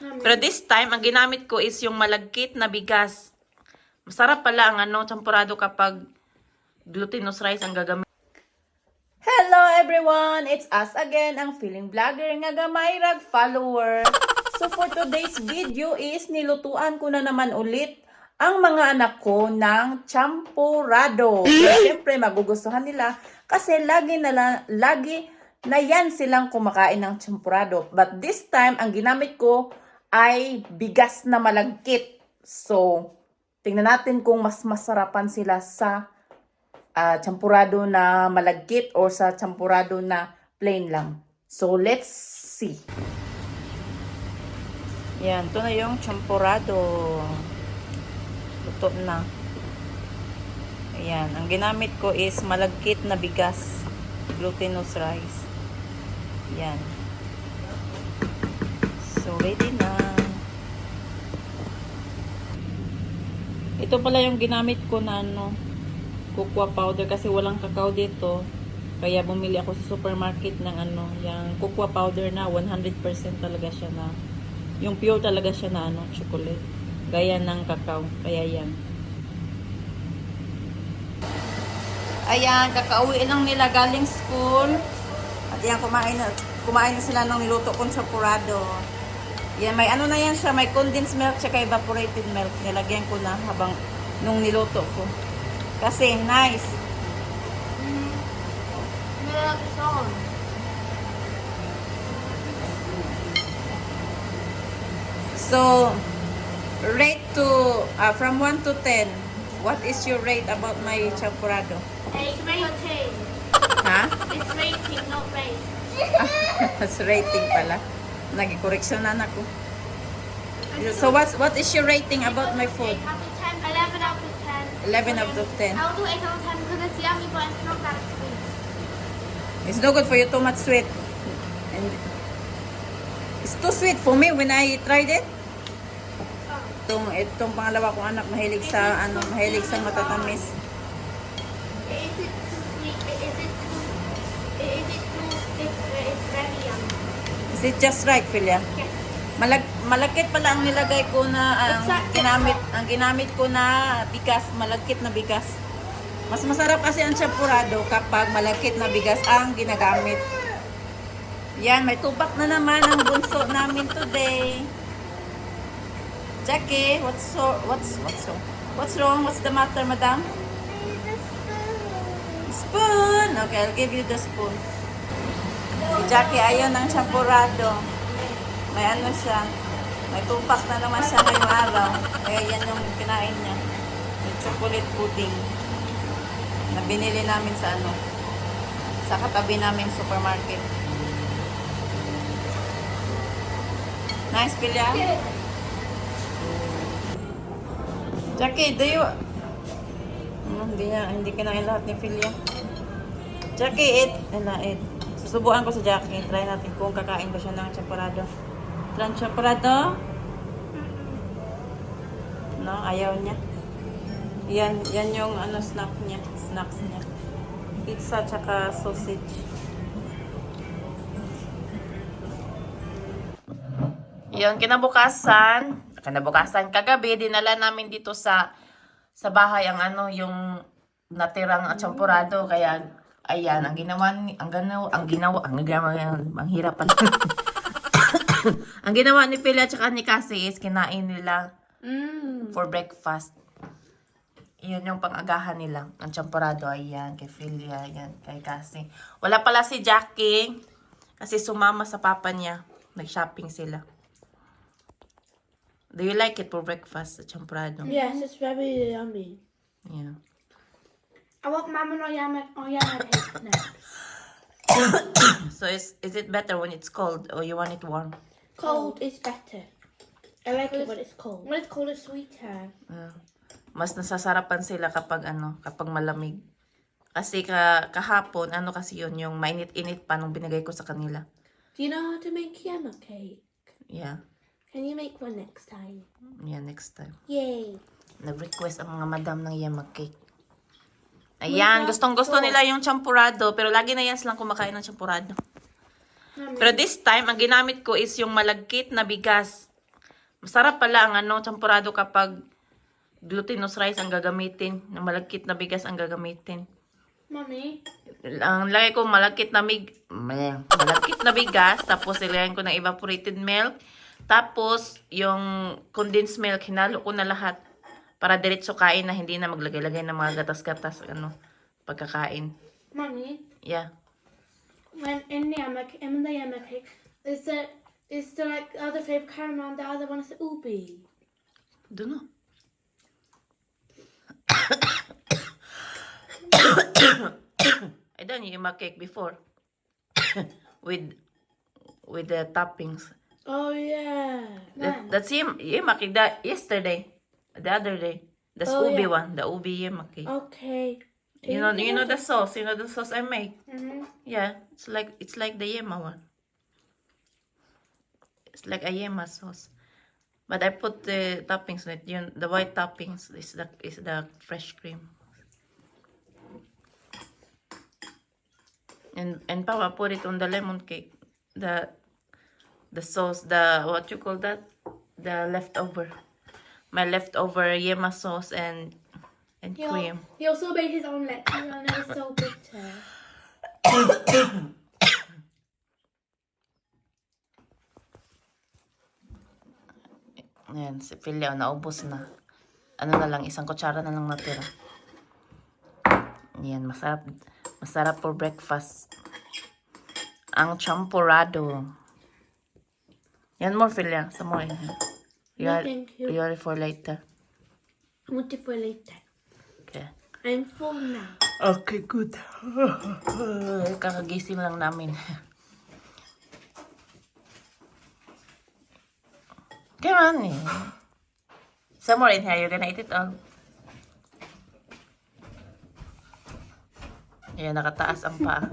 Pero this time, ang ginamit ko is yung malagkit na bigas. Masarap pala ang champurado kapag glutinous rice ang gagamit. Hello everyone! It's us again, ang feeling vlogger nga gamayrag follower. So for today's video is nilutuan ko na naman ulit ang mga anak ko ng champurado. Siyempre magugustuhan nila kasi lagi na yan silang kumakain ng champurado. But this time, ang ginamit ko ay bigas na malagkit. So, tingnan natin kung mas masarapan sila sa champurado na malagkit o sa champurado na plain lang. So, let's see. Yan, ito na yung champurado. Luto na. Ayan, ang ginamit ko is malagkit na bigas. Glutinous rice. Yan. So, ready na. Ito pala yung ginamit ko na cocoa powder kasi walang kakao dito. Kaya bumili ako sa supermarket ng yung cocoa powder na 100% talaga siya na yung pure talaga siya na chocolate. Gaya ng kakao. Kaya yan. Ayan, kakauwi lang nila galing school. At yan, kumain na sila ng niluto kong champurado. Yan, may na yan siya, may condensed milk tsaka evaporated milk. Nilagyan ko na habang nung niluto ko. Kasi, nice. So, rate to, from 1 to 10, what is your rate about my champurado? It's rating. Ha? It's rating, not rate. Mas rating pala. Nag-correction na ako. So, what is your rating about my food? 8 out of 10. 11 out of 10. 11 out of 10. I'll do 8 out of 10 because it's yummy, but it's not that sweet. It's no good for you, too much sweet. And it's too sweet for me when I tried it. Itong pangalawa kong anak, mahilig sa matatamis. Is it too sweet? Is it too thick? It's very yummy. Is it just right, Philia? Yes. Malagkit pala ang nilagay ko na ang ginamit ko na bigas, malagkit na bigas. Mas masarap kasi ang champurado kapag malagkit na bigas ang ginagamit. Yan, may tubak na naman ang bunso namin today. Jackie, what's wrong? What's the matter, madam? Spoon. Okay, I'll give you the spoon. Si Jackie ayaw ng champurado. May siya. May tupak na naman siya ngayong araw. Kaya yan yung kinain niya. Yung chocolate pudding. Na binili namin sa katabi namin supermarket. Nice, Pilya? Jackie, do you... Hindi kinain lahat ni Pilya. Jackie, eat. Susubuan ko sa Jackie. Try natin kung kakain ba siya ng champurado. Try champurado? No, ayaw niya. Yan yung snacks niya. Pizza tsaka sausage. Yung kinabukasan kagabi dinala namin dito sa bahay ang yung natirang champurado. Kaya ayan, ang hirap pala. Ang ginawa ni Pila at ni Cassie is kinain nila for breakfast. Iyon yung pang-agahan nila. Ang champurado, ayan, kay Philia, ayan, kay Cassie. Wala pala si Jackie kasi sumama sa papa niya. Nag-shopping sila. Do you like it for breakfast, the champurado? Yes, it's very yummy. Yeah. I want mama or yummy next. So is it better when it's cold or you want it warm? Cold is better. I like it when it's cold. When it's cold, it's sweeter. Mas nasasarapan sila kapag malamig. Kasi kahapon, kasi yun, yung mainit-init pa nung binigay ko sa kanila. Do you know how to make yama cake? Yeah. Can you make one next time? Yeah, next time. Yay! Nag-request ang mga madam ng yama cake. Ayan, gustong-gusto nila yung champurado, pero lagi na yan silang kumakain ng champurado. Pero this time, ang ginamit ko is yung malagkit na bigas. Masarap pala ang ano, champurado kapag glutinous rice ang gagamitin. Na malagkit na bigas ang gagamitin. Mommy, Ang lagay ko malagkit na malagkit na bigas. Tapos ilagay ko ng evaporated milk. Tapos yung condensed milk, hinalo ko na lahat. Para diretso kain na hindi na maglagay-lagay ng mga gatas-gatas ano, pagkakain. Mommy, Yeah. when in the yama cake, is the like the other flavor caramel and the other one is ubi? Dunno. I done yema cake before. with the toppings. Oh yeah. That's yema cake that yesterday. The other day. That's Oh, ubi yeah. one. The ubi yema cake. Okay. You know the sauce. You know the sauce I make. Mm-hmm. Yeah, it's like the yema one. It's like a yema sauce. But I put the toppings on it. The white toppings is the fresh cream. And Papa put it on the lemon cake. The sauce, the what you call that? The leftover. My leftover yema sauce and cream. He also made his own lecture and it was so bitter. Ayan, si Pilya, naubos na. Ano na lang, isang kutsara na lang natira. Ayan, masarap for breakfast. Ang champurrado. Yan more, Pilya. Some more. No, thank you. You are for later. I want it for later. Okay. I'm full now. Okay, good. Kakagising lang namin. Come on. Some more in here. You're gonna eat it all. Ayan, nakataas ang paa.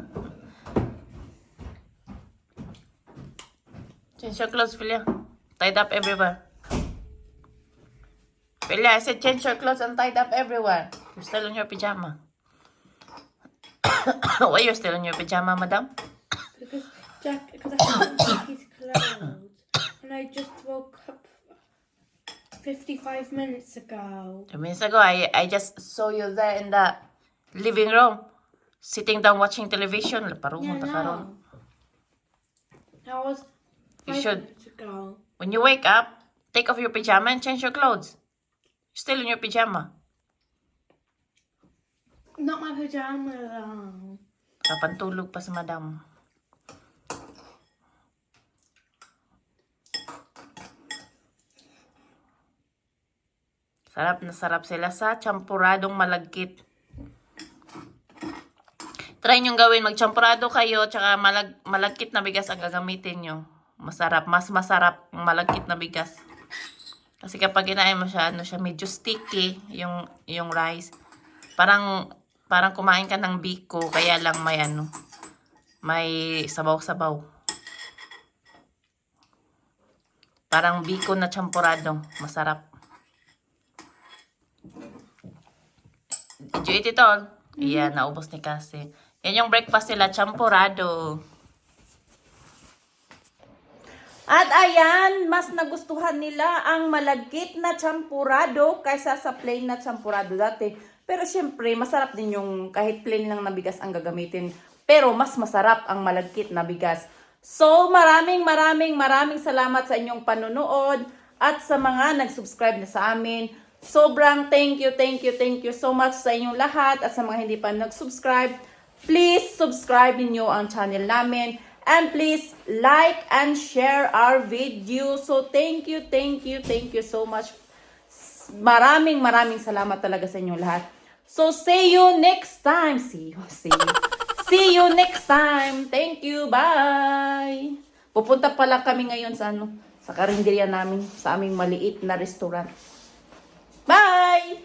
Change your clothes, Philia. Tied up everywhere. Philia, I said change your clothes and tied up everywhere. You're still in your pajama. Why you're still in your pajama, madam? Because I haven't checked his clothes. And I just woke up 55 minutes ago. 2 minutes ago, I just saw you there in the living room. Sitting down watching television. Parungon ta karon. That was You 5 should. minutes ago. When you wake up, take off your pajama and change your clothes. You're still in your pajama. Not my pajama though. Kapantulog pa si madam. Sarap na sarap sila sa champuradong malagkit. Try nyo gawin, magchampurado kayo, tsaka malagkit na bigas ang gagamitin nyo. Masarap, mas masarap ang malagkit na bigas. Kasi kapag kinain mo siya, ano siya, medyo sticky yung rice. Parang kumain ka ng biko, kaya lang may sabaw-sabaw. Parang biko na champurado, masarap. Did you eat it all? Yeah, naubos ni Cassie. Yan yung breakfast nila, champurado. At ayan, mas nagustuhan nila ang malagkit na champurado kaysa sa plain na champurado dati. Pero syempre, masarap din yung kahit plain lang na bigas ang gagamitin. Pero mas masarap ang malagkit na bigas. So, maraming salamat sa inyong panunood at sa mga nag-subscribe na sa amin. Sobrang thank you so much sa inyong lahat at sa mga hindi pa nag-subscribe. Please subscribe niyo ang channel namin and please like and share our video. So thank you so much. Maraming salamat talaga sa inyong lahat. So see you next time. See you next time. Thank you. Bye. Pupunta pala kami ngayon sa karinderya namin, sa aming maliit na restaurant. Bye!